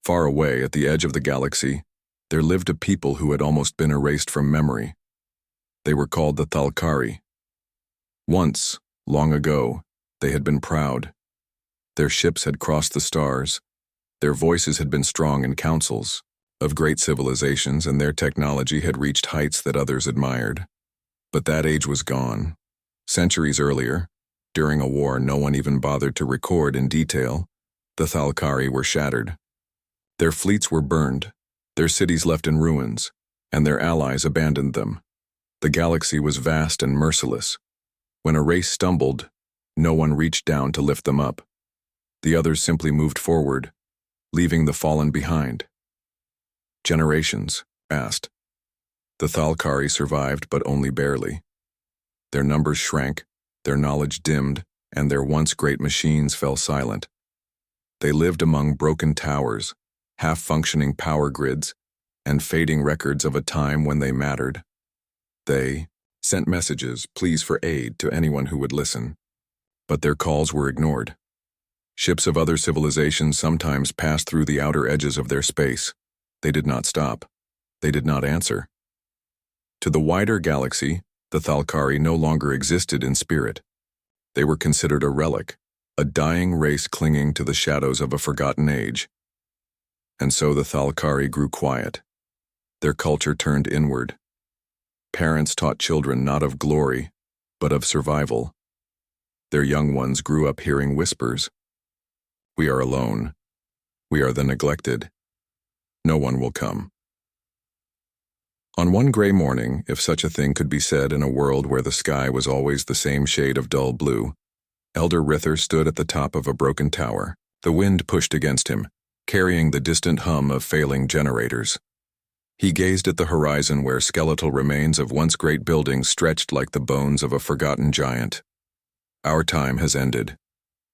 Far away at the edge of the galaxy, there lived a people who had almost been erased from memory. They were called the Thalkari. Once, long ago, they had been proud. Their ships had crossed the stars. Their voices had been strong in councils of great civilizations, and their technology had reached heights that others admired. But that age was gone. Centuries earlier, during a war no one even bothered to record in detail, the Thalkari were shattered. Their fleets were burned, their cities left in ruins, and their allies abandoned them. The galaxy was vast and merciless. When a race stumbled, no one reached down to lift them up. The others simply moved forward, leaving the fallen behind. Generations passed. The Thalkari survived, but only barely. Their numbers shrank, their knowledge dimmed, and their once great machines fell silent. They lived among broken towers, half-functioning power grids, and fading records of a time when they mattered. They sent messages, pleas for aid, to anyone who would listen. But their calls were ignored. Ships of other civilizations sometimes passed through the outer edges of their space. They did not stop. They did not answer. To the wider galaxy, the Thalkari no longer existed in spirit. They were considered a relic, a dying race clinging to the shadows of a forgotten age. And so the Thalkari grew quiet. Their culture turned inward. Parents taught children not of glory, but of survival. Their young ones grew up hearing whispers. We are alone. We are the neglected. No one will come. On one gray morning, if such a thing could be said in a world where the sky was always the same shade of dull blue, Elder Rither stood at the top of a broken tower. The wind pushed against him, carrying the distant hum of failing generators. He gazed at the horizon where skeletal remains of once great buildings stretched like the bones of a forgotten giant. Our time has ended,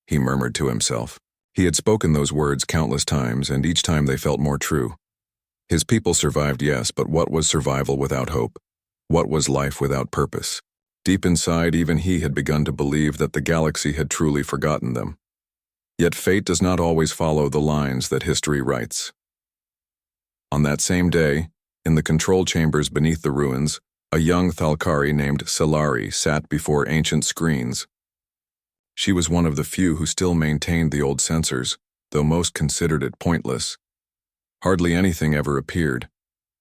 he murmured to himself. He had spoken those words countless times, and each time they felt more true. His people survived, yes, but what was survival without hope? What was life without purpose? Deep inside, even he had begun to believe that the galaxy had truly forgotten them. Yet fate does not always follow the lines that history writes. On that same day, in the control chambers beneath the ruins, a young Thalkari named Salari sat before ancient screens. She was one of the few who still maintained the old sensors, though most considered it pointless. Hardly anything ever appeared,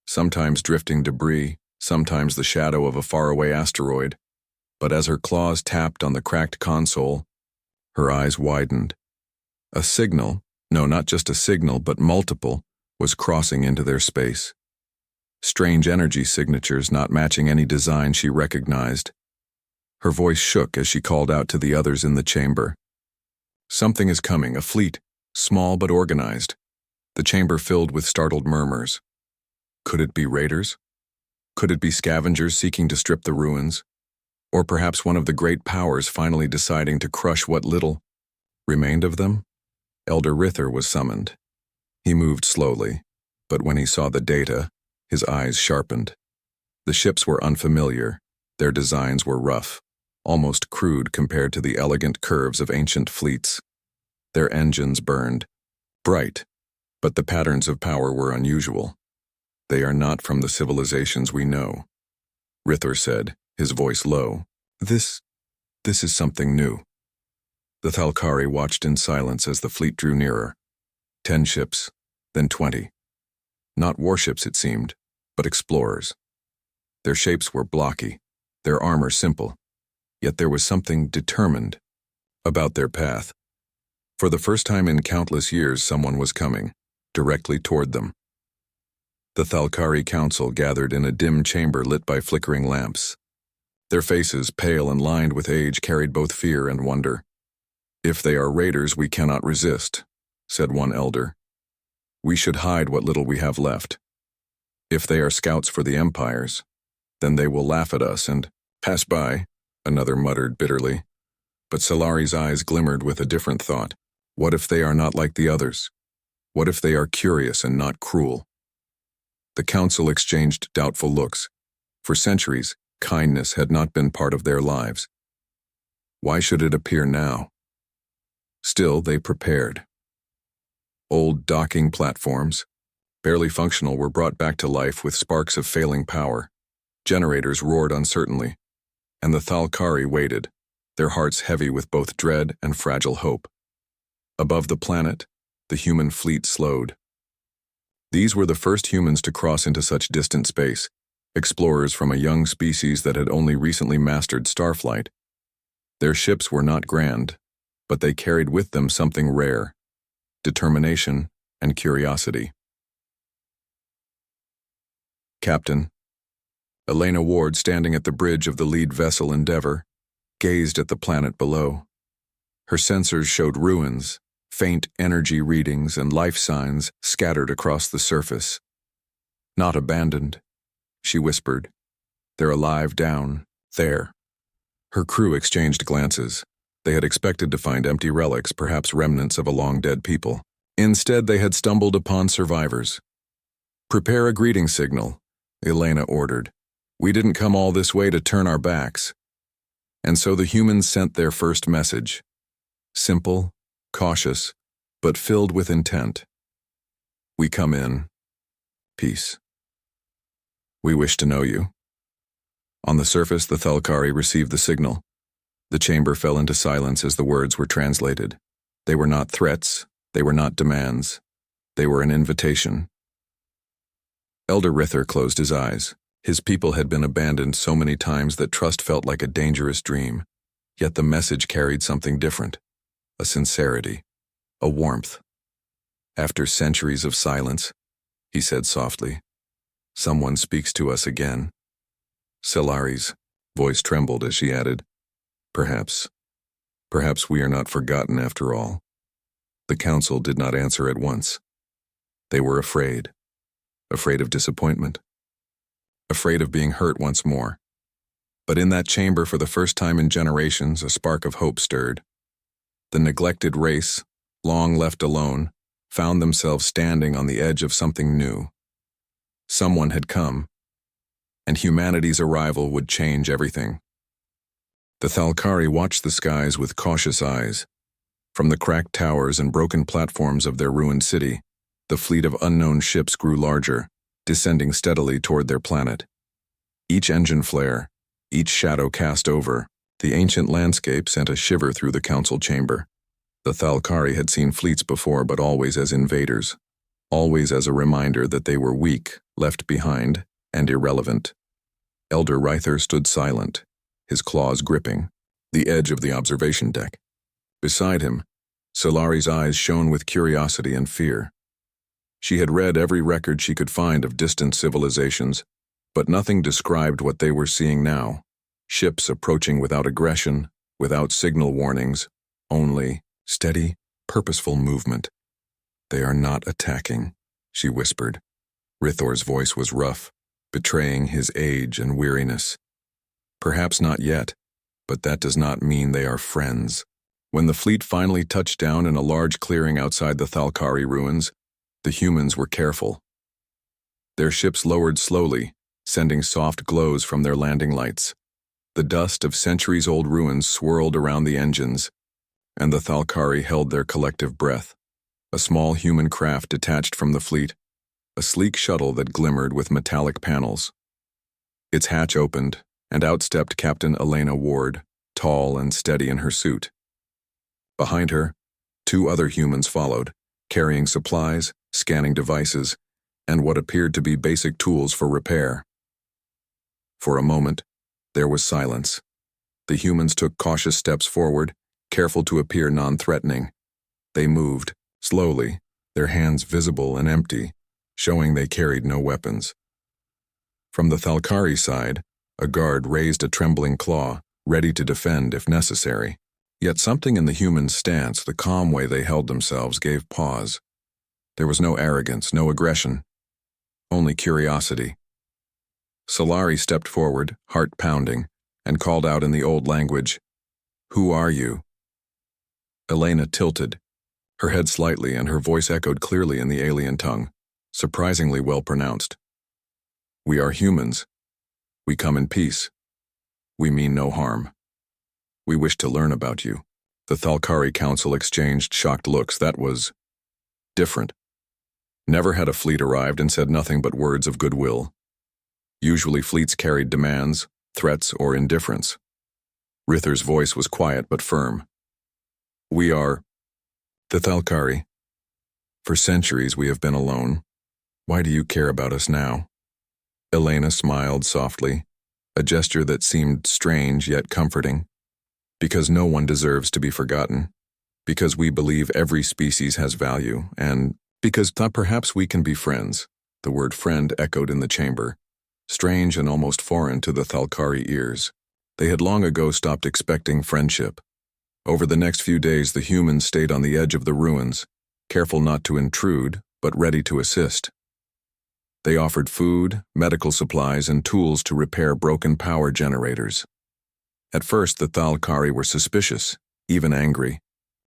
sometimes drifting debris, sometimes the shadow of a faraway asteroid. But as her claws tapped on the cracked console, her eyes widened. A signal, no, not just a signal, but multiple, was crossing into their space. Strange energy signatures not matching any design she recognized. Her voice shook as she called out to the others in the chamber. Something is coming, a fleet, small but organized. The chamber filled with startled murmurs. Could it be raiders? Could it be scavengers seeking to strip the ruins? Or perhaps one of the great powers finally deciding to crush what little remained of them? Elder Rither was summoned. He moved slowly, but when he saw the data, his eyes sharpened. The ships were unfamiliar. Their designs were rough, almost crude compared to the elegant curves of ancient fleets. Their engines burned, bright, but the patterns of power were unusual. They are not from the civilizations we know, Rither said, his voice low. This is something new. The Thalkari watched in silence as the fleet drew nearer. 10 ships, then 20. Not warships, it seemed, but explorers. Their shapes were blocky, their armor simple, yet there was something determined about their path. For the first time in countless years, someone was coming, directly toward them. The Thalkari council gathered in a dim chamber lit by flickering lamps. Their faces, pale and lined with age, carried both fear and wonder. If they are raiders, we cannot resist, said one elder. We should hide what little we have left. If they are scouts for the empires, then they will laugh at us and pass by, another muttered bitterly. But Salari's eyes glimmered with a different thought. What if they are not like the others? What if they are curious and not cruel? The council exchanged doubtful looks. For centuries, kindness had not been part of their lives. Why should it appear now? Still, they prepared. Old docking platforms, barely functional, were brought back to life with sparks of failing power. Generators roared uncertainly, and the Thalkari waited, their hearts heavy with both dread and fragile hope. Above the planet, the human fleet slowed. These were the first humans to cross into such distant space, explorers from a young species that had only recently mastered starflight. Their ships were not grand, but they carried with them something rare: determination and curiosity. Captain Elena Ward, standing at the bridge of the lead vessel Endeavor, gazed at the planet below. Her sensors showed ruins, faint energy readings, and life signs scattered across the surface. "Not abandoned," she whispered. "They're alive down there." Her crew exchanged glances. They had expected to find empty relics, perhaps remnants of a long-dead people. Instead, they had stumbled upon survivors. "Prepare a greeting signal," Elena ordered. "We didn't come all this way to turn our backs." And so the humans sent their first message. Simple, cautious, but filled with intent. "We come in peace. We wish to know you." On the surface, the Thalkari received the signal. The chamber fell into silence as the words were translated. They were not threats, they were not demands. They were an invitation. Elder Rither closed his eyes. His people had been abandoned so many times that trust felt like a dangerous dream. Yet the message carried something different: a sincerity, a warmth. "After centuries of silence," he said softly, "someone speaks to us again." Solari's voice trembled as she added, Perhaps we are not forgotten after all." The council did not answer at once. They were afraid of disappointment, afraid of being hurt once more. But in that chamber, for the first time in generations, a spark of hope stirred. The neglected race, long left alone, found themselves standing on the edge of something new. Someone had come, and humanity's arrival would change everything. The Thalkari watched the skies with cautious eyes. From the cracked towers and broken platforms of their ruined city, the fleet of unknown ships grew larger, descending steadily toward their planet. Each engine flare, each shadow cast over the ancient landscape sent a shiver through the council chamber. The Thalkari had seen fleets before, but always as invaders, always as a reminder that they were weak, left behind, and irrelevant. Elder Rither stood silent, his claws gripping the edge of the observation deck. Beside him, Solari's eyes shone with curiosity and fear. She had read every record she could find of distant civilizations, but nothing described what they were seeing now. Ships approaching without aggression, without signal warnings, only steady, purposeful movement. "They are not attacking," she whispered. Rithor's voice was rough, betraying his age and weariness. "Perhaps not yet, but that does not mean they are friends." When the fleet finally touched down in a large clearing outside the Thalkari ruins, the humans were careful. Their ships lowered slowly, sending soft glows from their landing lights. The dust of centuries-old ruins swirled around the engines, and the Thalkari held their collective breath. A small human craft detached from the fleet, a sleek shuttle that glimmered with metallic panels. Its hatch opened, and out stepped Captain Elena Ward, tall and steady in her suit. Behind her, 2 other humans followed, carrying supplies, scanning devices, and what appeared to be basic tools for repair. For a moment, there was silence. The humans took cautious steps forward, careful to appear non-threatening. They moved, slowly, their hands visible and empty, showing they carried no weapons. From the Thalkari side, a guard raised a trembling claw, ready to defend if necessary. Yet something in the humans' stance, the calm way they held themselves, gave pause. There was no arrogance, no aggression, only curiosity. Solari stepped forward, heart pounding, and called out in the old language, "Who are you?" Elena tilted, her head slightly, and her voice echoed clearly in the alien tongue, surprisingly well pronounced. "We are humans. We come in peace. We mean no harm. We wish to learn about you." The Thalkari Council exchanged shocked looks. That was different. Never had a fleet arrived and said nothing but words of goodwill. Usually fleets carried demands, threats, or indifference. Rither's voice was quiet but firm. We are the Thalkari. For centuries we have been alone. Why do you care about us now? Elena smiled softly, a gesture that seemed strange yet comforting. Because no one deserves to be forgotten. Because we believe every species has value, and because thought perhaps we can be friends. The word friend echoed in the chamber, strange and almost foreign to the Thalkari ears. They had long ago stopped expecting friendship. Over the next few days the humans stayed on the edge of the ruins, careful not to intrude, but ready to assist. They offered food, medical supplies, and tools to repair broken power generators. At first the Thalkari were suspicious, even angry.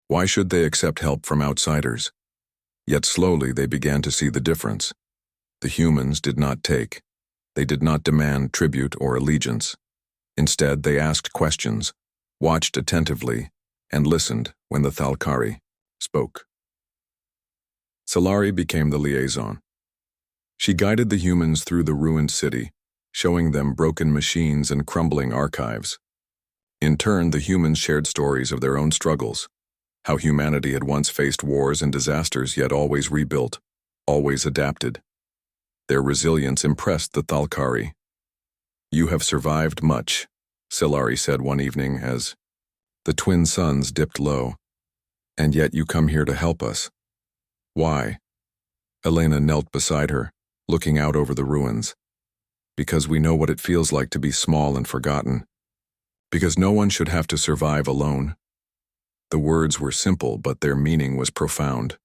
Why should they accept help from outsiders? Yet slowly they began to see the difference. The humans did not take. They did not demand tribute or allegiance. Instead, they asked questions, watched attentively, and listened when the Thalkari spoke. Solari became the liaison. She guided the humans through the ruined city, showing them broken machines and crumbling archives. In turn, the humans shared stories of their own struggles, how humanity had once faced wars and disasters yet always rebuilt, always adapted. Their resilience impressed the Thalkari. You have survived much, Solari said one evening as the twin suns dipped low. And yet you come here to help us. Why? Elena knelt beside her, looking out over the ruins. Because we know what it feels like to be small and forgotten. Because no one should have to survive alone. The words were simple, but their meaning was profound.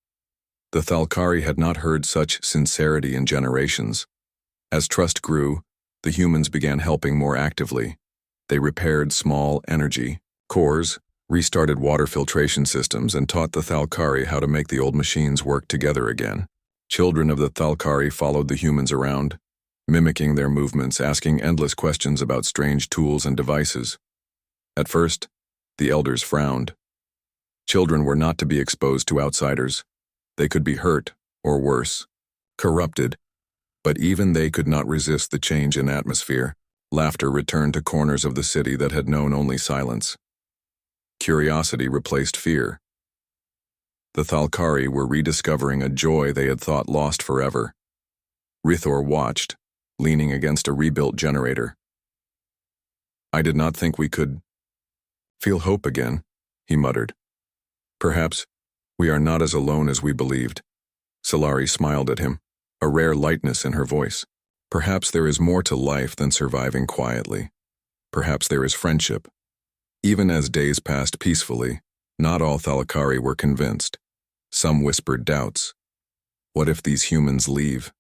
The Thalkari had not heard such sincerity in generations. As trust grew, the humans began helping more actively. They repaired small energy cores, restarted water filtration systems, and taught the Thalkari how to make the old machines work together again. Children of the Thalkari followed the humans around, mimicking their movements, asking endless questions about strange tools and devices. At first, the elders frowned. Children were not to be exposed to outsiders. They could be hurt, or worse, corrupted. But even they could not resist the change in atmosphere. Laughter returned to corners of the city that had known only silence. Curiosity replaced fear. The Thalkari were rediscovering a joy they had thought lost forever. Rithor watched, leaning against a rebuilt generator. I did not think we could feel hope again, he muttered. Perhaps we are not as alone as we believed. Solari smiled at him, a rare lightness in her voice. Perhaps there is more to life than surviving quietly. Perhaps there is friendship. Even as days passed peacefully, not all Thalkari were convinced. Some whispered doubts. What if these humans leave?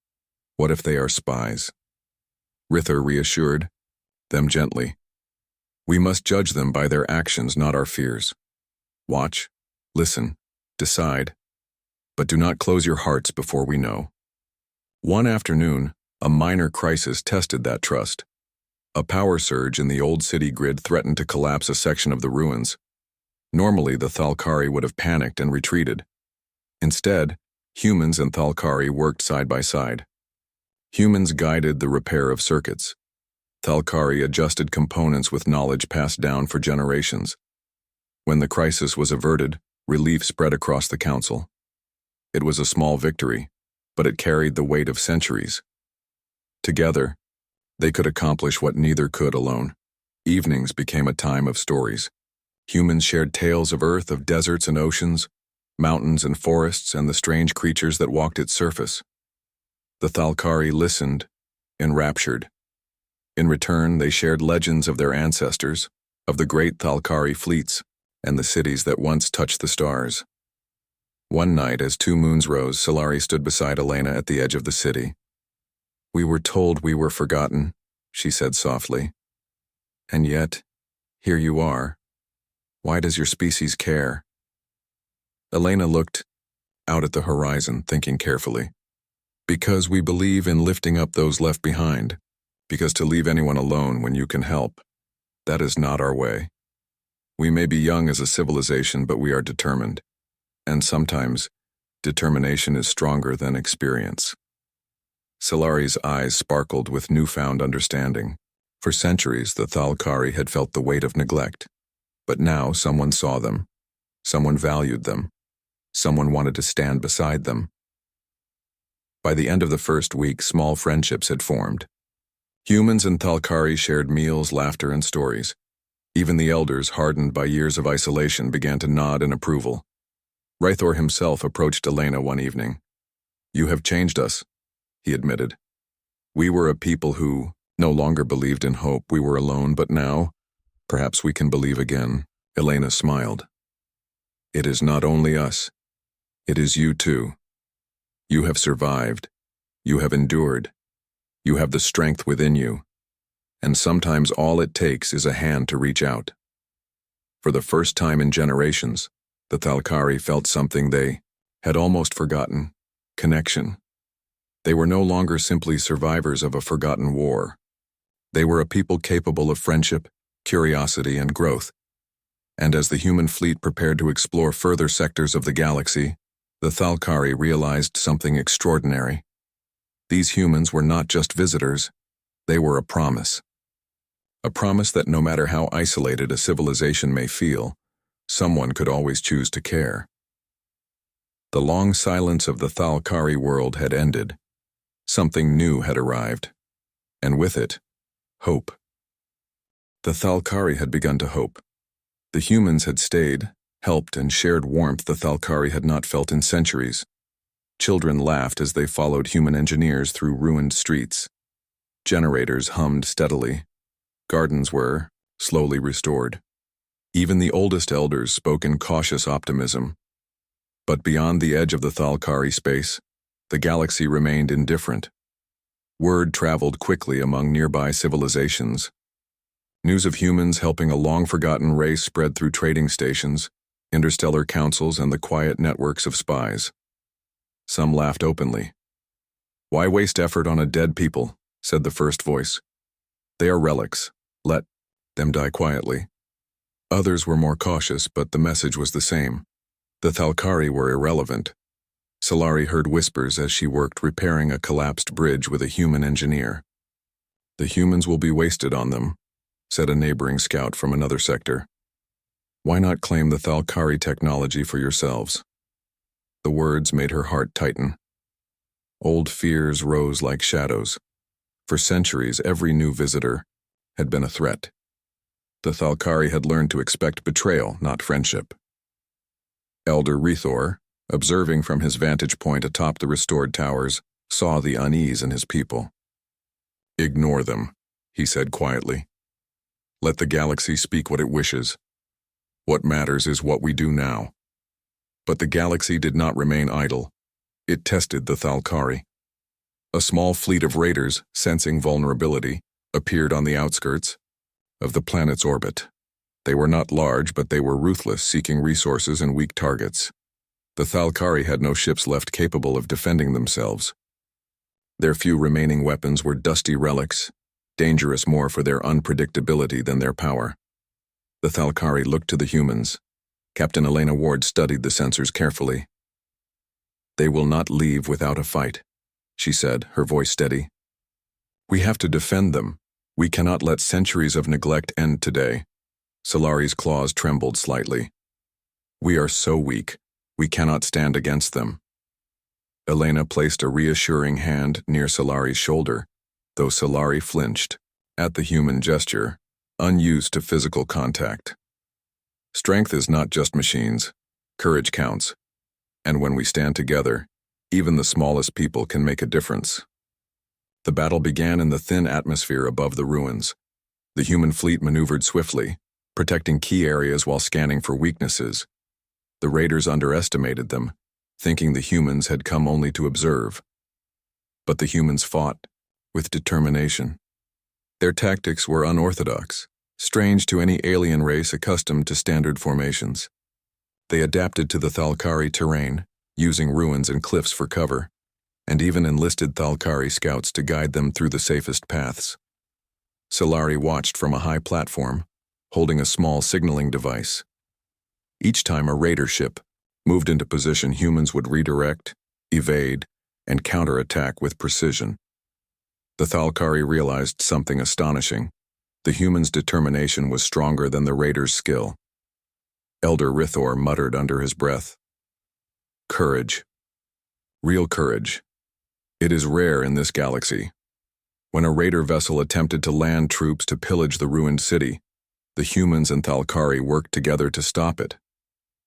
What if they are spies? Rithor reassured them gently. We must judge them by their actions, not our fears. Watch, listen, decide, but do not close your hearts before we know. One afternoon, a minor crisis tested that trust. A power surge in the old city grid threatened to collapse a section of the ruins. Normally, the Thalkari would have panicked and retreated. Instead, humans and Thalkari worked side by side. Humans guided the repair of circuits. Thalkari adjusted components with knowledge passed down for generations. When the crisis was averted, relief spread across the council. It was a small victory, but it carried the weight of centuries. Together, they could accomplish what neither could alone. Evenings became a time of stories. Humans shared tales of Earth, of deserts and oceans, mountains and forests, and the strange creatures that walked its surface. The Thalkari listened, enraptured. In return, they shared legends of their ancestors, of the great Thalkari fleets, and the cities that once touched the stars. One night, as two moons rose, Solari stood beside Elena at the edge of the city. We were told we were forgotten, she said softly. And yet, here you are. Why does your species care? Elena looked out at the horizon, thinking carefully. Because we believe in lifting up those left behind. Because to leave anyone alone when you can help, that is not our way. We may be young as a civilization, but we are determined. And sometimes, Determination is stronger than experience. Solari's eyes sparkled with newfound understanding. For centuries, the Thalkari had felt the weight of neglect. But now someone saw them. Someone valued them. Someone wanted to stand beside them. By the end of the first week, small friendships had formed. Humans and Thalkari shared meals, laughter, and stories. Even the elders, hardened by years of isolation, began to nod in approval. Rythor himself approached Elena one evening. "You have changed us," he admitted. "We were a people who no longer believed in hope. We were alone, but now, perhaps we can believe again." Elena smiled. "It is not only us. It is you too. You have survived. You have endured. You have the strength within you. And sometimes all it takes is a hand to reach out." For the first time in generations, the Thalkari felt something they had almost forgotten: connection. They were no longer simply survivors of a forgotten war. They were a people capable of friendship, curiosity, and growth. And as the human fleet prepared to explore further sectors of the galaxy, the Thalkari realized something extraordinary. These humans were not just visitors, they were a promise. A promise that no matter how isolated a civilization may feel, someone could always choose to care. The long silence of the Thalkari world had ended. Something new had arrived. And with it, hope. The Thalkari had begun to hope. The humans had stayed, helped, and shared warmth the Thalkari had not felt in centuries. Children laughed as they followed human engineers through ruined streets. Generators hummed steadily. Gardens were slowly restored. Even the oldest elders spoke in cautious optimism. But beyond the edge of the Thalkari space, the galaxy remained indifferent. Word traveled quickly among nearby civilizations. News of humans helping a long-forgotten race spread through trading stations, interstellar councils, and the quiet networks of spies. Some laughed openly. "Why waste effort on a dead people?" said the first voice. "They are relics. Let them die quietly." Others were more cautious, but the message was the same. The Thalkari were irrelevant. Solari heard whispers as she worked repairing a collapsed bridge with a human engineer. "The humans will be wasted on them," said a neighboring scout from another sector. "Why not claim the Thalkari technology for yourselves?" The words made her heart tighten. Old fears rose like shadows. For centuries, every new visitor had been a threat. The Thalkari had learned to expect betrayal, not friendship. Elder Rythor, observing from his vantage point atop the restored towers, saw the unease in his people. "Ignore them," he said quietly. "Let the galaxy speak what it wishes. What matters is what we do now." But the galaxy did not remain idle. It tested the Thalkari. A small fleet of raiders, sensing vulnerability, appeared on the outskirts of the planet's orbit. They were not large, but they were ruthless, seeking resources and weak targets. The Thalkari had no ships left capable of defending themselves. Their few remaining weapons were dusty relics, dangerous more for their unpredictability than their power. The Thalkari looked to the humans. Captain Elena Ward studied the sensors carefully. "They will not leave without a fight," she said, her voice steady. "We have to defend them. We cannot let centuries of neglect end today." Solari's claws trembled slightly. "We are so weak, we cannot stand against them." Elena placed a reassuring hand near Solari's shoulder, though Solari flinched at the human gesture, unused to physical contact. "Strength is not just machines. Courage counts. And when we stand together, even the smallest people can make a difference." The battle began in the thin atmosphere above the ruins. The human fleet maneuvered swiftly, protecting key areas while scanning for weaknesses. The raiders underestimated them, thinking the humans had come only to observe. But the humans fought with determination. Their tactics were unorthodox, strange to any alien race accustomed to standard formations. They adapted to the Thalkari terrain, using ruins and cliffs for cover, and even enlisted Thalkari scouts to guide them through the safest paths. Solari watched from a high platform, holding a small signaling device. Each time a raider ship, Moved into position, humans would redirect, evade, and counterattack with precision. The Thalkari realized something astonishing. The humans' determination was stronger than the raiders' skill. Elder Rithor muttered under his breath. Courage. Real courage. It is rare in this galaxy. When a raider vessel attempted to land troops to pillage the ruined city, the humans and Thalkari worked together to stop it.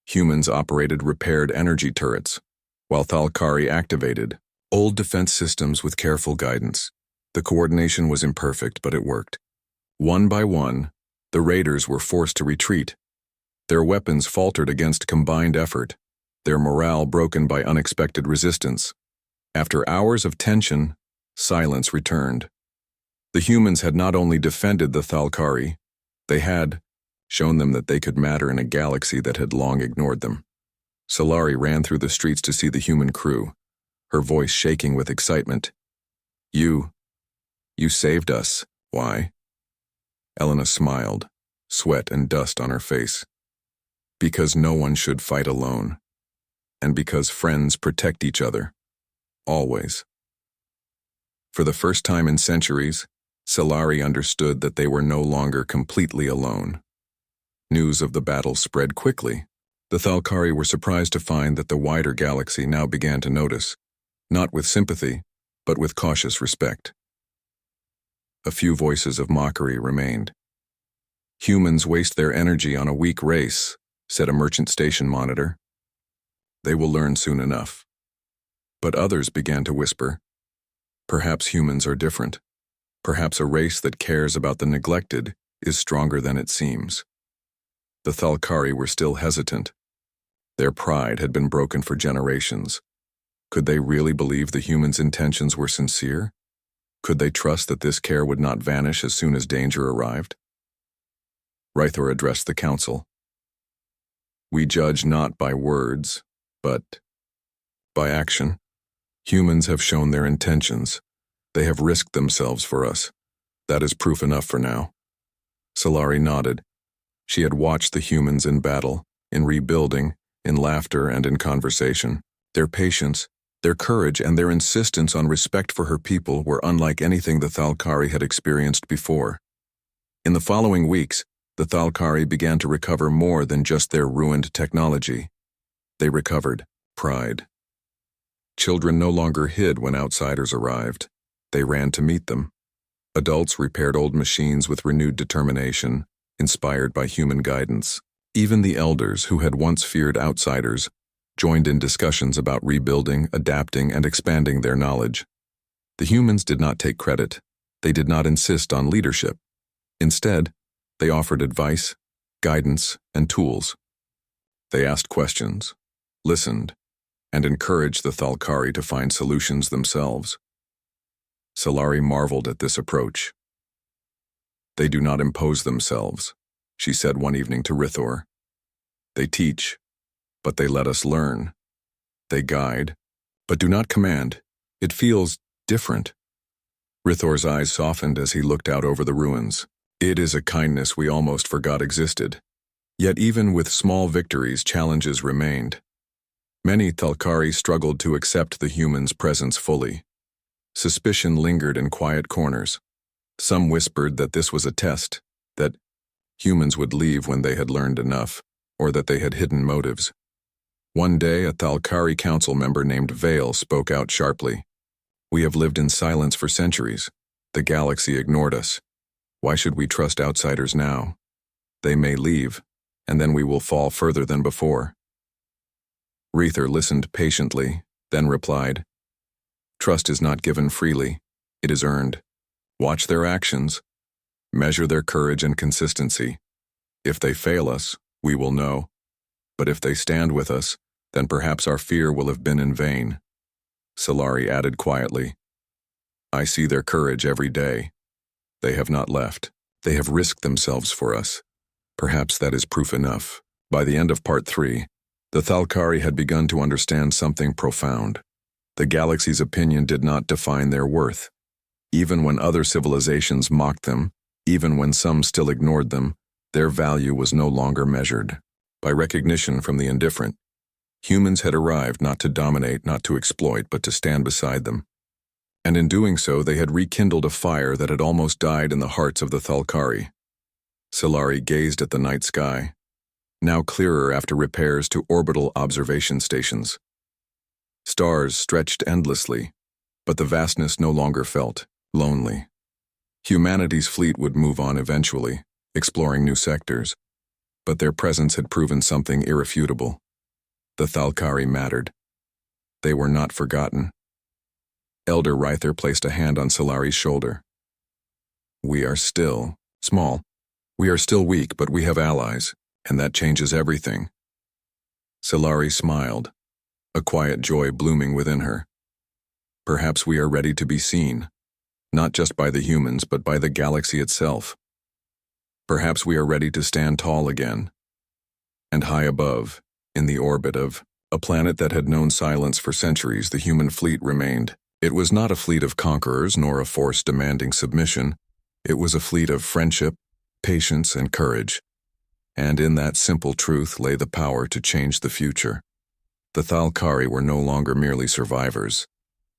Humans operated repaired energy turrets, while Thalkari activated old defense systems with careful guidance. The coordination was imperfect, but it worked. One by one, the raiders were forced to retreat. Their weapons faltered against combined effort, their morale broken by unexpected resistance. After hours of tension, silence returned. The humans had not only defended the Thalkari, they had shown them that they could matter in a galaxy that had long ignored them. Solari ran through the streets to see the human crew, her voice shaking with excitement. You saved us. Why? Elena smiled, sweat and dust on her face. Because no one should fight alone. And because friends protect each other. Always. For the first time in centuries, Solari understood that they were no longer completely alone. News of the battle spread quickly. The Thalkari were surprised to find that the wider galaxy now began to notice, not with sympathy, but with cautious respect. A few voices of mockery remained. Humans waste their energy on a weak race, said a merchant station monitor. They will learn soon enough. But others began to whisper. Perhaps humans are different. Perhaps a race that cares about the neglected is stronger than it seems. The Thalkari were still hesitant. Their pride had been broken for generations. Could they really believe the humans' intentions were sincere? Could they trust that this care would not vanish as soon as danger arrived? Rithor addressed the council. We judge not by words, but by action. Humans have shown their intentions. They have risked themselves for us. That is proof enough for now. Solari nodded. She had watched the humans in battle, in rebuilding, in laughter and in conversation. Their patience, their courage, and their insistence on respect for her people were unlike anything the Thalkari had experienced before. In the following weeks, the Thalkari began to recover more than just their ruined technology. They recovered pride. Children no longer hid when outsiders arrived. They ran to meet them. Adults repaired old machines with renewed determination, inspired by human guidance. Even the elders, who had once feared outsiders, joined in discussions about rebuilding, adapting, and expanding their knowledge. The humans did not take credit. They did not insist on leadership. Instead, they offered advice, guidance, and tools. They asked questions, listened, and encouraged the Thalkari to find solutions themselves. Solari marveled at this approach. They do not impose themselves, she said one evening to Rithor. They teach, but they let us learn. They guide, but do not command. It feels different. Rithor's eyes softened as he looked out over the ruins. It is a kindness we almost forgot existed. Yet even with small victories, challenges remained. Many Thalkari struggled to accept the humans' presence fully. Suspicion lingered in quiet corners. Some whispered that this was a test, that humans would leave when they had learned enough, or that they had hidden motives. One day, a Thalkari council member named Vale spoke out sharply. We have lived in silence for centuries. The galaxy ignored us. Why should we trust outsiders now? They may leave, and then we will fall further than before. Rithor listened patiently, then replied, Trust is not given freely. It is earned. Watch their actions. Measure their courage and consistency. If they fail us, we will know. But if they stand with us, then perhaps our fear will have been in vain. Solari added quietly, I see their courage every day. They have not left. They have risked themselves for us. Perhaps that is proof enough. By the end of Part 3, the Thalkari had begun to understand something profound. The galaxy's opinion did not define their worth. Even when other civilizations mocked them, even when some still ignored them, their value was no longer measured by recognition from the indifferent. Humans had arrived not to dominate, not to exploit, but to stand beside them. And in doing so, they had rekindled a fire that had almost died in the hearts of the Thalkari. Solari gazed at the night sky, now clearer after repairs to orbital observation stations. Stars stretched endlessly, but the vastness no longer felt lonely. Humanity's fleet would move on eventually, exploring new sectors, but their presence had proven something irrefutable. The Thalkari mattered. They were not forgotten. Elder Ryther placed a hand on Solari's shoulder. We are still small. We are still weak, but we have allies, and that changes everything. Solari smiled, a quiet joy blooming within her. Perhaps we are ready to be seen, not just by the humans, but by the galaxy itself. Perhaps we are ready to stand tall again. And high above, in the orbit of a planet that had known silence for centuries, the human fleet remained. It was not a fleet of conquerors nor a force demanding submission. It was a fleet of friendship, patience, and courage. And in that simple truth lay the power to change the future. The Thalkari were no longer merely survivors.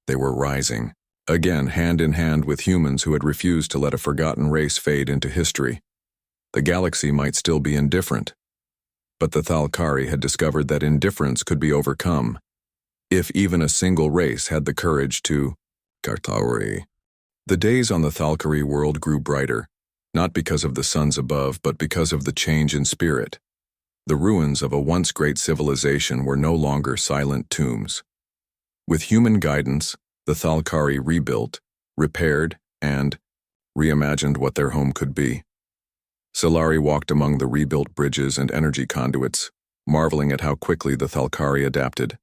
They were rising, again hand in hand with humans who had refused to let a forgotten race fade into history. The galaxy might still be indifferent, but the Thalkari had discovered that indifference could be overcome, if even a single race had the courage to Kartauri. The days on the Thalkari world grew brighter, not because of the suns above, but because of the change in spirit. The ruins of a once great civilization were no longer silent tombs. With human guidance, the Thalkari rebuilt, repaired, and reimagined what their home could be. Solari walked among the rebuilt bridges and energy conduits, marveling at how quickly the Thalkari adapted.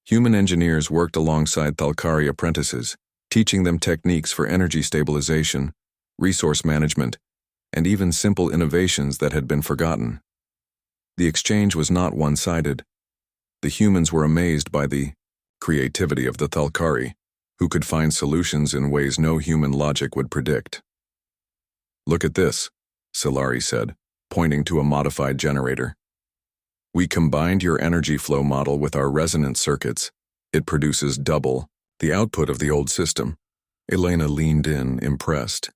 Human engineers worked alongside Thalkari apprentices, teaching them techniques for energy stabilization, resource management, and even simple innovations that had been forgotten. The exchange was not one-sided. The humans were amazed by the creativity of the Thalkari, who could find solutions in ways no human logic would predict. Look at this, Solari said, pointing to a modified generator. We combined your energy flow model with our resonance circuits. It produces double the output of the old system. Elena leaned in, impressed.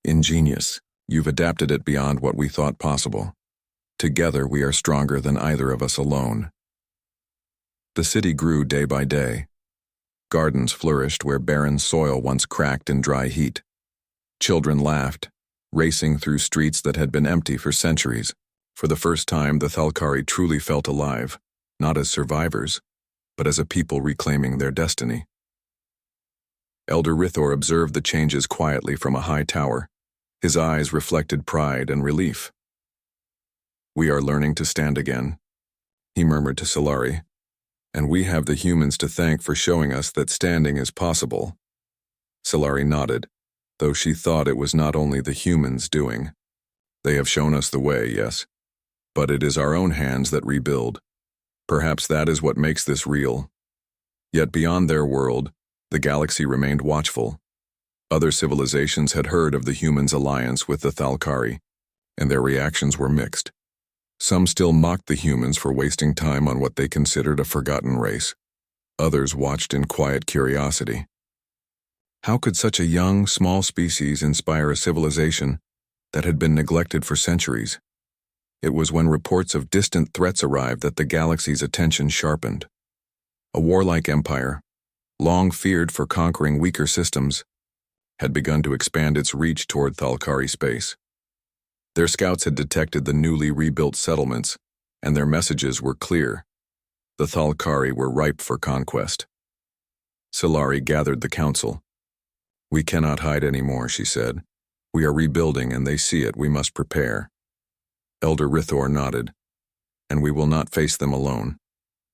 Ingenious. You've adapted it beyond what we thought possible. Together we are stronger than either of us alone. The city grew day by day. Gardens flourished where barren soil once cracked in dry heat. Children laughed, racing through streets that had been empty for centuries. For the first time, the Thalkari truly felt alive, not as survivors, but as a people reclaiming their destiny. Elder Rythor observed the changes quietly from a high tower. His eyes reflected pride and relief. We are learning to stand again, he murmured to Solari, and we have the humans to thank for showing us that standing is possible. Solari nodded, though she thought it was not only the humans doing. They have shown us the way, yes, but it is our own hands that rebuild. Perhaps that is what makes this real. Yet beyond their world, the galaxy remained watchful. Other civilizations had heard of the humans' alliance with the Thalkari, and their reactions were mixed. Some still mocked the humans for wasting time on what they considered a forgotten race. Others watched in quiet curiosity. How could such a young, small species inspire a civilization that had been neglected for centuries? It was when reports of distant threats arrived that the galaxy's attention sharpened. A warlike empire, long feared for conquering weaker systems, had begun to expand its reach toward Thalkari space. Their scouts had detected the newly rebuilt settlements, and their messages were clear. The Thalkari were ripe for conquest. Solari gathered the council. We cannot hide anymore, she said. We are rebuilding, and they see it. We must prepare. Elder Rythor nodded. And we will not face them alone.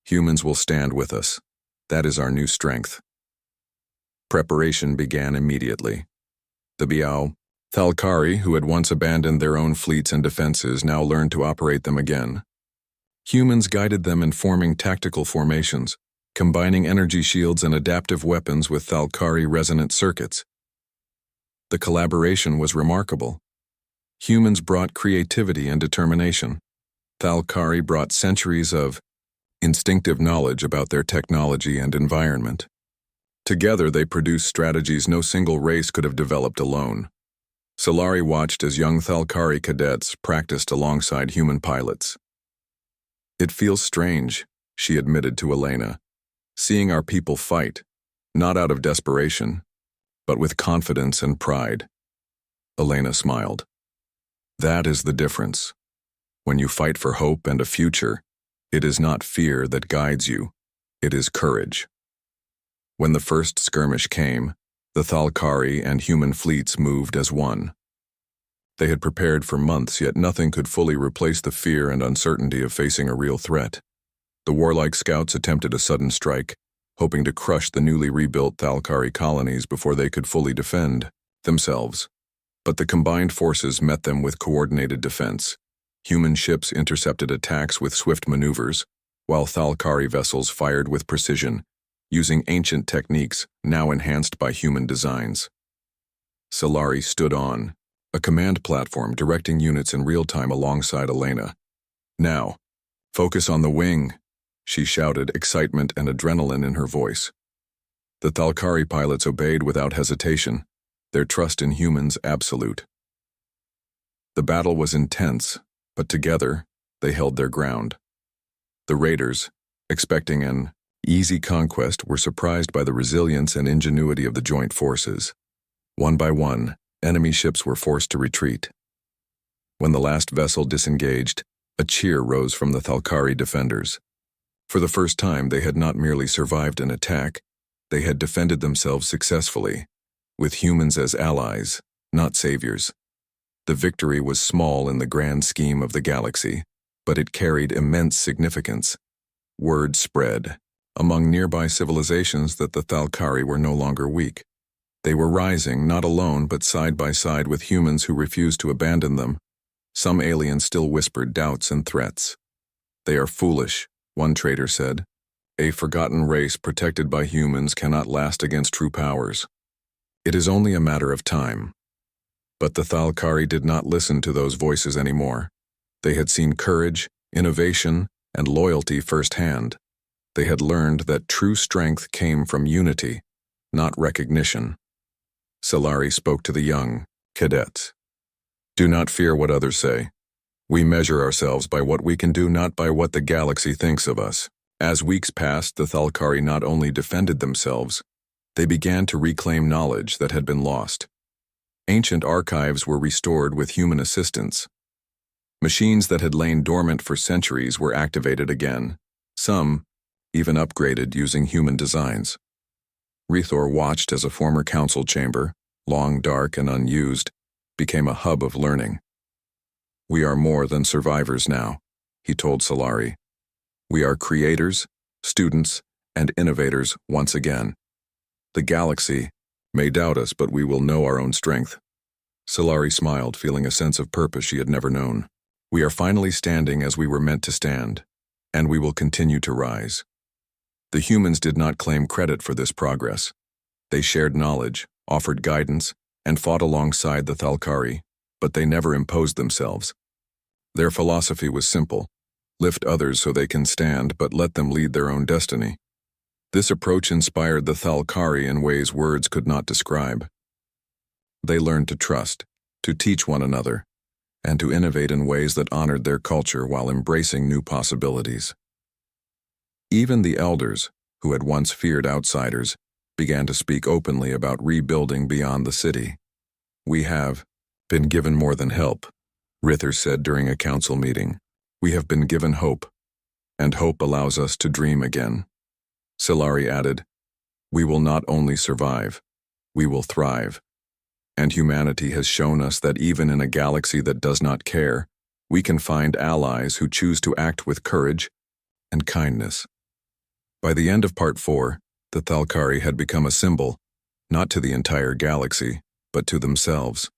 Humans will stand with us. That is our new strength. Preparation began immediately. The Biao Thalkari, who had once abandoned their own fleets and defenses, now learned to operate them again. Humans guided them in forming tactical formations, combining energy shields and adaptive weapons with Thalkari resonant circuits. The collaboration was remarkable. Humans brought creativity and determination. Thalkari brought centuries of instinctive knowledge about their technology and environment. Together, they produced strategies no single race could have developed alone. Solari watched as young Thalkari cadets practiced alongside human pilots. "It feels strange," she admitted to Elena, "seeing our people fight, not out of desperation, but with confidence and pride." Elena smiled. "That is the difference. When you fight for hope and a future, it is not fear that guides you, it is courage." When the first skirmish came, the Thalkari and human fleets moved as one. They had prepared for months, yet nothing could fully replace the fear and uncertainty of facing a real threat. The warlike scouts attempted a sudden strike, hoping to crush the newly rebuilt Thalkari colonies before they could fully defend themselves. But the combined forces met them with coordinated defense. Human ships intercepted attacks with swift maneuvers, while Thalkari vessels fired with precision, using ancient techniques now enhanced by human designs. Solari stood on a command platform directing units in real time alongside Elena. "Now, focus on the wing," she shouted, excitement and adrenaline in her voice. The Thalkari pilots obeyed without hesitation, their trust in humans absolute. The battle was intense, but together, they held their ground. The raiders, expecting an easy conquest, were surprised by the resilience and ingenuity of the joint forces. One by one, enemy ships were forced to retreat. When the last vessel disengaged, a cheer rose from the Thalkari defenders. For the first time, they had not merely survived an attack, they had defended themselves successfully, with humans as allies, not saviors. The victory was small in the grand scheme of the galaxy, but it carried immense significance. Word spread among nearby civilizations that the Thalkari were no longer weak. They were rising, not alone, but side by side with humans who refused to abandon them. Some aliens still whispered doubts and threats. "They are foolish," one traitor said. "A forgotten race protected by humans cannot last against true powers. It is only a matter of time." But the Thalkari did not listen to those voices anymore. They had seen courage, innovation, and loyalty firsthand. They had learned that true strength came from unity, not recognition. Solari spoke to the young cadets. "Do not fear what others say. We measure ourselves by what we can do, not by what the galaxy thinks of us." As weeks passed, the Thalkari not only defended themselves, they began to reclaim knowledge that had been lost. Ancient archives were restored with human assistance. Machines that had lain dormant for centuries were activated again, some even upgraded using human designs. Rethor watched as a former council chamber, long, dark, and unused, became a hub of learning. "We are more than survivors now," he told Solari. "We are creators, students, and innovators once again. The galaxy may doubt us, but we will know our own strength." Solari smiled, feeling a sense of purpose she had never known. "We are finally standing as we were meant to stand, and we will continue to rise." The humans did not claim credit for this progress. They shared knowledge, offered guidance, and fought alongside the Thalkari, but they never imposed themselves. Their philosophy was simple: lift others so they can stand, but let them lead their own destiny. This approach inspired the Thalkari in ways words could not describe. They learned to trust, to teach one another, and to innovate in ways that honored their culture while embracing new possibilities. Even the elders, who had once feared outsiders, began to speak openly about rebuilding beyond the city. "We have been given more than help," Rithor said during a council meeting. "We have been given hope, and hope allows us to dream again." Solari added, "We will not only survive, we will thrive. And humanity has shown us that even in a galaxy that does not care, we can find allies who choose to act with courage and kindness." By the end of Part 4, the Thalkari had become a symbol, not to the entire galaxy, but to themselves.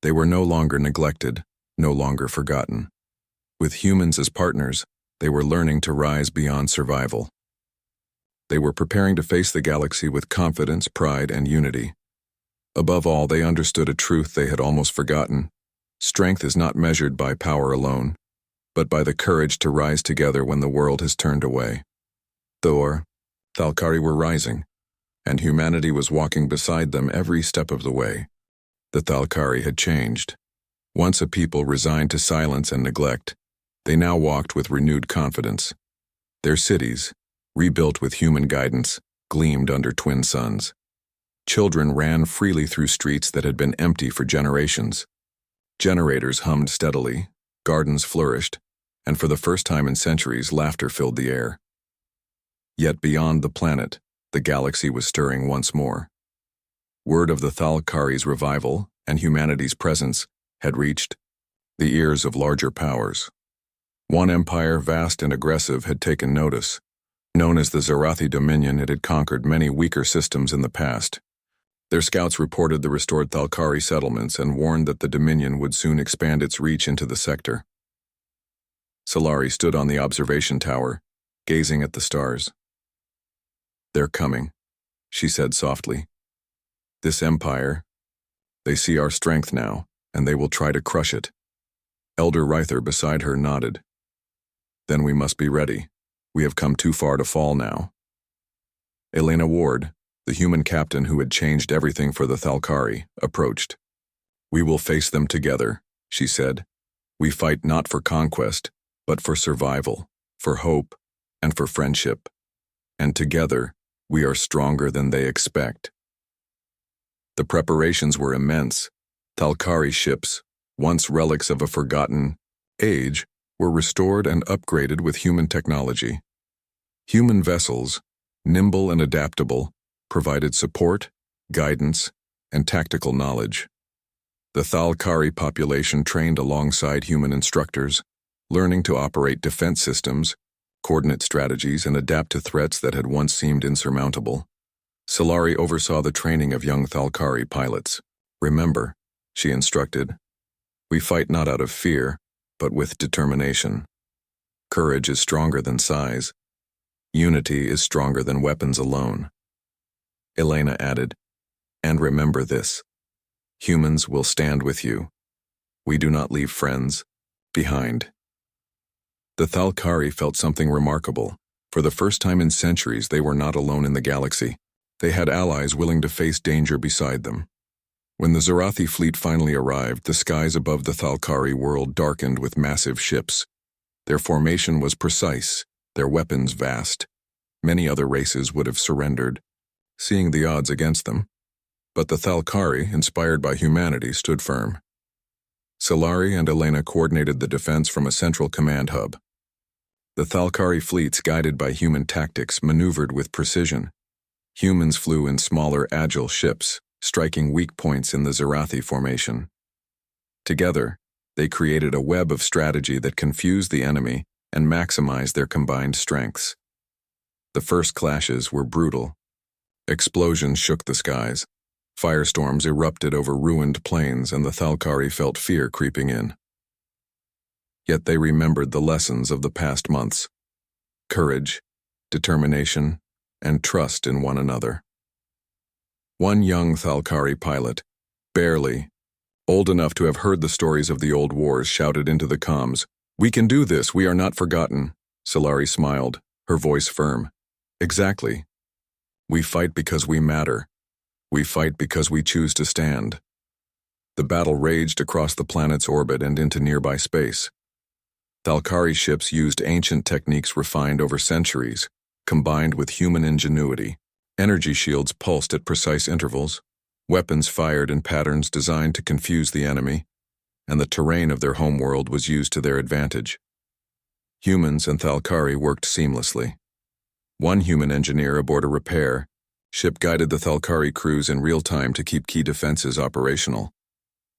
They were no longer neglected, no longer forgotten. With humans as partners, they were learning to rise beyond survival. They were preparing to face the galaxy with confidence, pride, and unity. Above all, they understood a truth they had almost forgotten. Strength is not measured by power alone, but by the courage to rise together when the world has turned away. Thor, Thalkari were rising, and humanity was walking beside them every step of the way. The Thalkari had changed. Once a people resigned to silence and neglect, they now walked with renewed confidence. Their cities, rebuilt with human guidance, gleamed under twin suns. Children ran freely through streets that had been empty for generations. Generators hummed steadily, gardens flourished, and for the first time in centuries, laughter filled the air. Yet beyond the planet, the galaxy was stirring once more. Word of the Thalkari's revival and humanity's presence had reached the ears of larger powers. One empire, vast and aggressive, had taken notice. Known as the Zarathi Dominion, it had conquered many weaker systems in the past. Their scouts reported the restored Thalkari settlements and warned that the Dominion would soon expand its reach into the sector. Solari stood on the observation tower, gazing at the stars. "They're coming," she said softly. "This empire, they see our strength now, and they will try to crush it." Elder Ryther beside her nodded. "Then we must be ready. We have come too far to fall now." Elena Ward, the human captain who had changed everything for the Thalkari, approached. "We will face them together," she said. "We fight not for conquest, but for survival, for hope, and for friendship. And together, we are stronger than they expect." The preparations were immense. Thalkari ships, once relics of a forgotten age, were restored and upgraded with human technology. Human vessels, nimble and adaptable, provided support, guidance, and tactical knowledge. The Thalkari population trained alongside human instructors, learning to operate defense systems, coordinate strategies, and adapt to threats that had once seemed insurmountable. Solari oversaw the training of young Thalkari pilots. "Remember," she instructed, "we fight not out of fear, but with determination. Courage is stronger than size. Unity is stronger than weapons alone." Elena added, "And remember this. Humans will stand with you. We do not leave friends behind." The Thalkari felt something remarkable. For the first time in centuries, they were not alone in the galaxy. They had allies willing to face danger beside them. When the Zarathi fleet finally arrived, the skies above the Thalkari world darkened with massive ships. Their formation was precise, their weapons vast. Many other races would have surrendered, seeing the odds against them. But the Thalkari, inspired by humanity, stood firm. Solari and Elena coordinated the defense from a central command hub. The Thalkari fleets, guided by human tactics, maneuvered with precision. Humans flew in smaller, agile ships, striking weak points in the Zarathi formation. Together, they created a web of strategy that confused the enemy and maximized their combined strengths. The first clashes were brutal. Explosions shook the skies. Firestorms erupted over ruined plains, and the Thalkari felt fear creeping in. Yet they remembered the lessons of the past months: courage, determination, and trust in one another. One young Thalkari pilot, barely old enough to have heard the stories of the old wars, shouted into the comms, "We can do this, we are not forgotten." Solari smiled, her voice firm. "Exactly. We fight because we matter. We fight because we choose to stand." The battle raged across the planet's orbit and into nearby space. Thalkari ships used ancient techniques refined over centuries, combined with human ingenuity. Energy shields pulsed at precise intervals, weapons fired in patterns designed to confuse the enemy, and the terrain of their homeworld was used to their advantage. Humans and Thalkari worked seamlessly. One human engineer aboard a repair ship guided the Thalkari crews in real time to keep key defenses operational.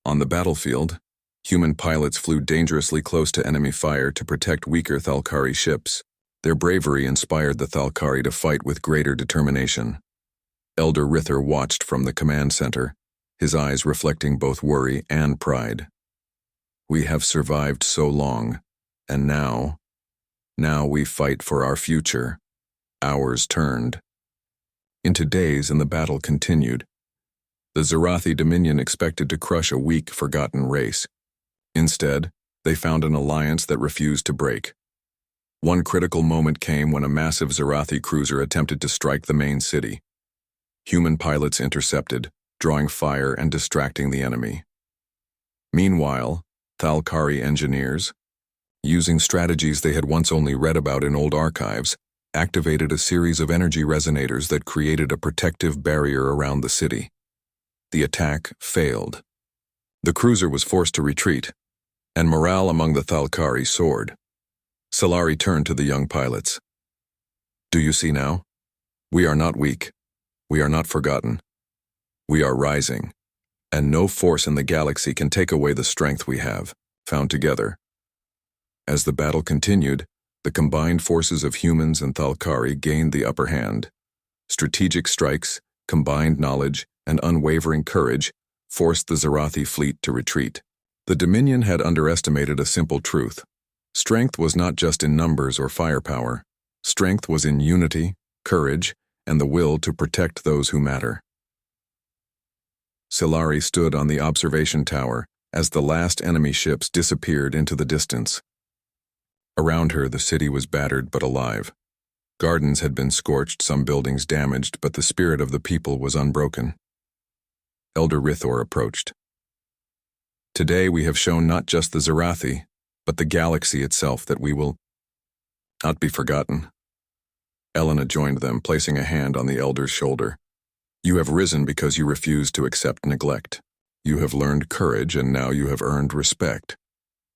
On the battlefield, human pilots flew dangerously close to enemy fire to protect weaker Thalkari ships. Their bravery inspired the Thalkari to fight with greater determination. Elder Ryther watched from the command center, his eyes reflecting both worry and pride. "We have survived so long, and now we fight for our future." Hours turned into days, and the battle continued. The Zarathi Dominion expected to crush a weak, forgotten race. Instead, They found an alliance that refused to break. One critical moment came when a massive Zarathi cruiser attempted to strike the main city. Human pilots intercepted, drawing fire and distracting the enemy. Meanwhile, Thalkari engineers, using strategies they had once only read about in old archives, activated a series of energy resonators that created a protective barrier around the city. The attack failed. The cruiser was forced to retreat, and morale among the Thalkari soared. Solari turned to the young pilots. "Do you see now? We are not weak. We are not forgotten. We are rising, and no force in the galaxy can take away the strength we have, found together." As the battle continued, the combined forces of humans and Thalkari gained the upper hand. Strategic strikes, combined knowledge, and unwavering courage forced the Zarathi fleet to retreat. The Dominion had underestimated a simple truth. Strength was not just in numbers or firepower. Strength was in unity, courage, and the will to protect those who matter. Solari stood on the observation tower as the last enemy ships disappeared into the distance. Around her, the city was battered but alive. Gardens had been scorched, some buildings damaged, but the spirit of the people was unbroken. Elder Rithor approached. "Today we have shown not just the Zarathi, but the galaxy itself that we will not be forgotten." Elena joined them, placing a hand on the elder's shoulder. "You have risen because you refused to accept neglect. You have learned courage, and now you have earned respect.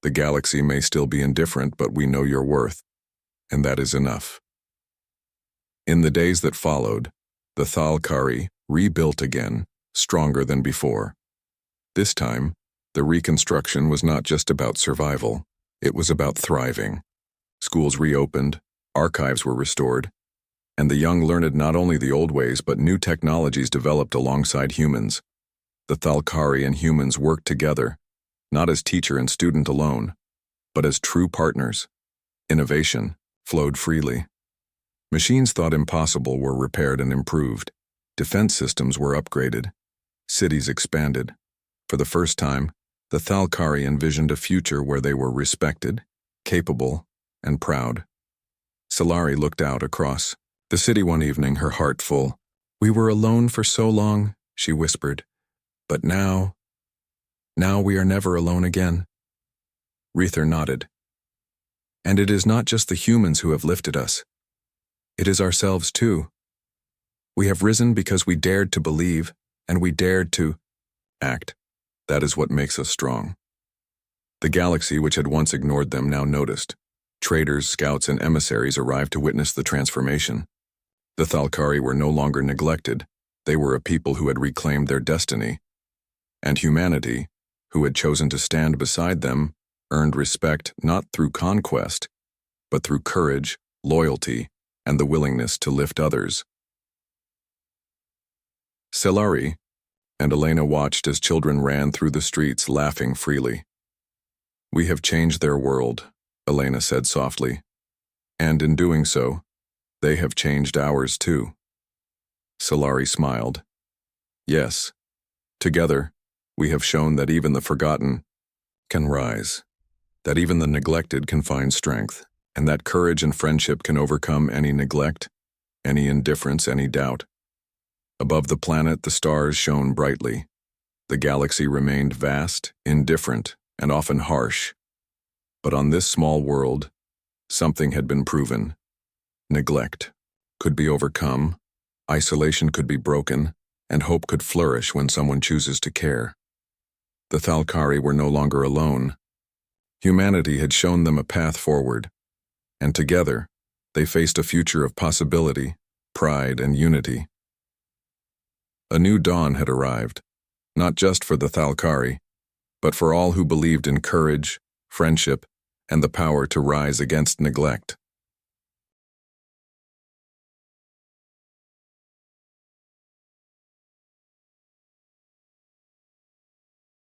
The galaxy may still be indifferent, but we know your worth, and that is enough." In the days that followed, the Thalkari rebuilt again, stronger than before. This time, the reconstruction was not just about survival, it was about thriving. Schools reopened, archives were restored, and the young learned not only the old ways but new technologies developed alongside humans. The Thalkari and humans worked together, not as teacher and student alone, but as true partners. Innovation flowed freely. Machines thought impossible were repaired and improved. Defense systems were upgraded. Cities expanded. For the first time, the Thalkari envisioned a future where they were respected, capable, and proud. Solari looked out across the city one evening, her heart full. "We were alone for so long," she whispered, "but now we are never alone again." Rithor nodded. "And it is not just the humans who have lifted us. It is ourselves too. We have risen because we dared to believe, and we dared to act. That is what makes us strong." The galaxy, which had once ignored them, now noticed. Traders, scouts, and emissaries arrived to witness the transformation. The Thalkari were no longer neglected. They were a people who had reclaimed their destiny. And humanity, who had chosen to stand beside them, earned respect not through conquest, but through courage, loyalty, and the willingness to lift others. Solari and Elena watched as children ran through the streets laughing freely. "We have changed their world," Elena said softly. "And in doing so, they have changed ours too." Solari smiled. "Yes, together, we have shown that even the forgotten can rise, that even the neglected can find strength, and that courage and friendship can overcome any neglect, any indifference, any doubt." Above the planet, the stars shone brightly. The galaxy remained vast, indifferent, and often harsh. But on this small world, something had been proven. Neglect could be overcome, isolation could be broken, and hope could flourish when someone chooses to care. The Thalkari were no longer alone. Humanity had shown them a path forward, and together, they faced a future of possibility, pride, and unity. A new dawn had arrived, not just for the Thalkari, but for all who believed in courage, friendship, and the power to rise against neglect.